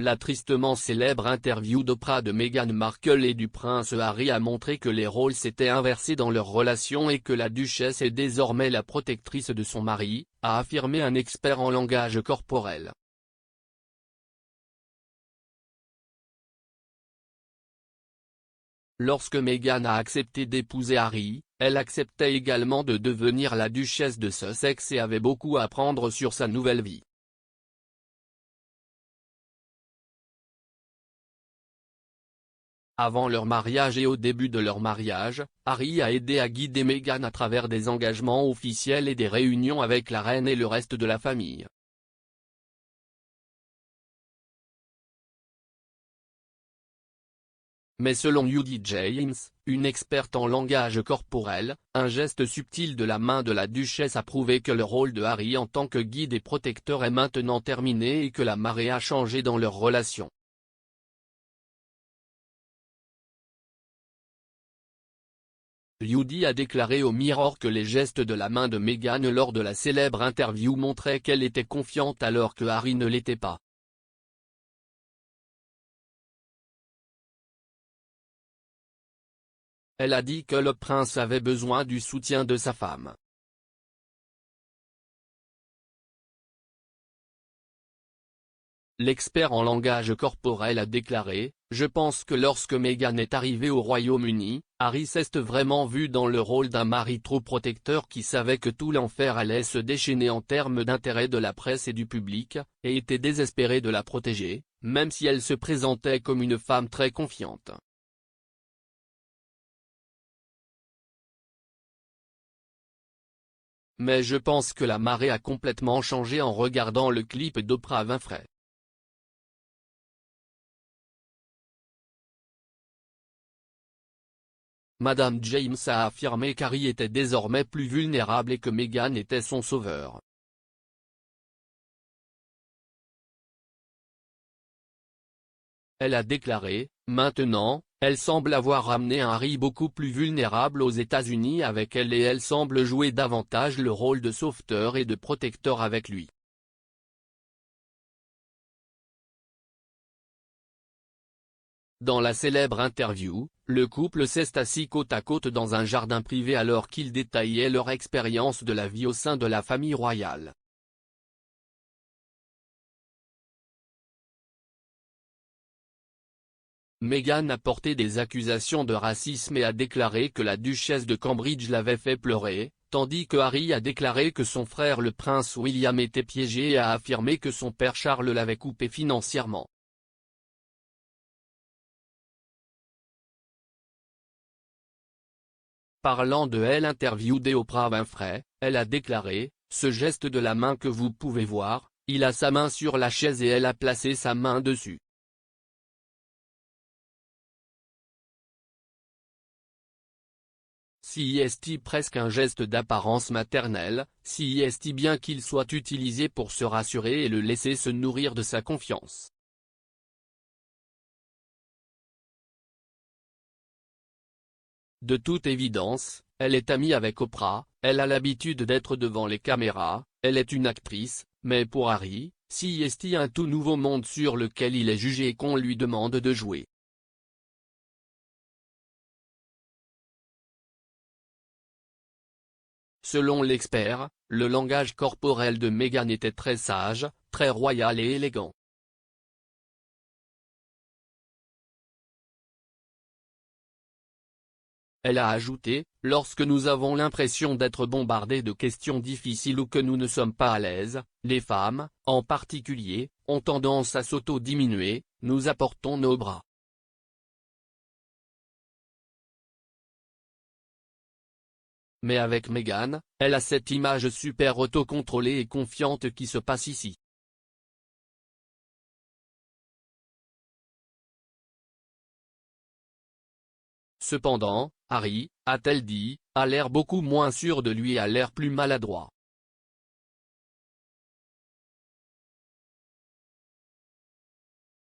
La tristement célèbre interview d'Oprah de Meghan Markle et du prince Harry a montré que les rôles s'étaient inversés dans leur relation et que la duchesse est désormais la protectrice de son mari, a affirmé un expert en langage corporel. Lorsque Meghan a accepté d'épouser Harry, elle acceptait également de devenir la duchesse de Sussex et avait beaucoup à apprendre sur sa nouvelle vie. Avant leur mariage et au début de leur mariage, Harry a aidé à guider Meghan à travers des engagements officiels et des réunions avec la reine et le reste de la famille. Mais selon Judy James, une experte en langage corporel, un geste subtil de la main de la duchesse a prouvé que le rôle de Harry en tant que guide et protecteur est maintenant terminé et que la marée a changé dans leur relation. Judy a déclaré au Mirror que les gestes de la main de Meghan lors de la célèbre interview montraient qu'elle était confiante alors que Harry ne l'était pas. Elle a dit que le prince avait besoin du soutien de sa femme. L'expert en langage corporel a déclaré « Je pense que lorsque Meghan est arrivée au Royaume-Uni, Harry s'est vraiment vu dans le rôle d'un mari trop protecteur qui savait que tout l'enfer allait se déchaîner en termes d'intérêt de la presse et du public, et était désespéré de la protéger, même si elle se présentait comme une femme très confiante. » Mais je pense que la marée a complètement changé en regardant le clip d'Oprah Winfrey. Madame James a affirmé qu'Harry était désormais plus vulnérable et que Meghan était son sauveur. Elle a déclaré « Maintenant, elle semble avoir ramené un Harry beaucoup plus vulnérable aux États-Unis avec elle et elle semble jouer davantage le rôle de sauveteur et de protecteur avec lui. » Dans la célèbre interview, le couple s'est assis côte à côte dans un jardin privé alors qu'ils détaillaient leur expérience de la vie au sein de la famille royale. Meghan a porté des accusations de racisme et a déclaré que la duchesse de Cambridge l'avait fait pleurer, tandis que Harry a déclaré que son frère le prince William était piégé et a affirmé que son père Charles l'avait coupé financièrement. Parlant de elle interviewée Oprah Winfrey, elle a déclaré « Ce geste de la main que vous pouvez voir, il a sa main sur la chaise et elle a placé sa main dessus. C'est presque un geste d'apparence maternelle, c'est bien qu'il soit utilisé pour se rassurer et le laisser se nourrir de sa confiance. » De toute évidence, elle est amie avec Oprah, elle a l'habitude d'être devant les caméras, elle est une actrice, mais pour Harry, c'est un tout nouveau monde sur lequel il est jugé et qu'on lui demande de jouer. Selon l'expert, le langage corporel de Meghan était très sage, très royal et élégant. Elle a ajouté, « Lorsque nous avons l'impression d'être bombardés de questions difficiles ou que nous ne sommes pas à l'aise, les femmes, en particulier, ont tendance à s'auto-diminuer, nous apportons nos bras. » Mais avec Meghan, elle a cette image super autocontrôlée et confiante qui se passe ici. Cependant, Harry, a-t-elle dit, a l'air beaucoup moins sûr de lui et a l'air plus maladroit.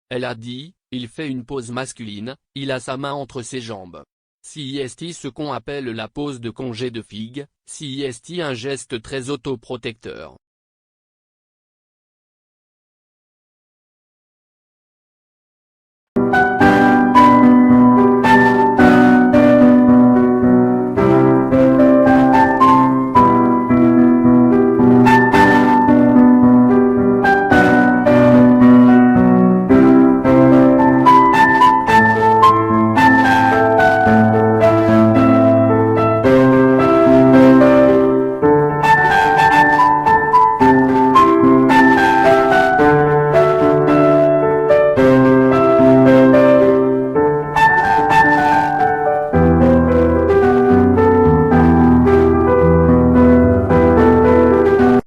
Elle a dit, il fait une pose masculine, il a sa main entre ses jambes. C'est ce qu'on appelle la pose de congé de figue, c'est un geste très autoprotecteur.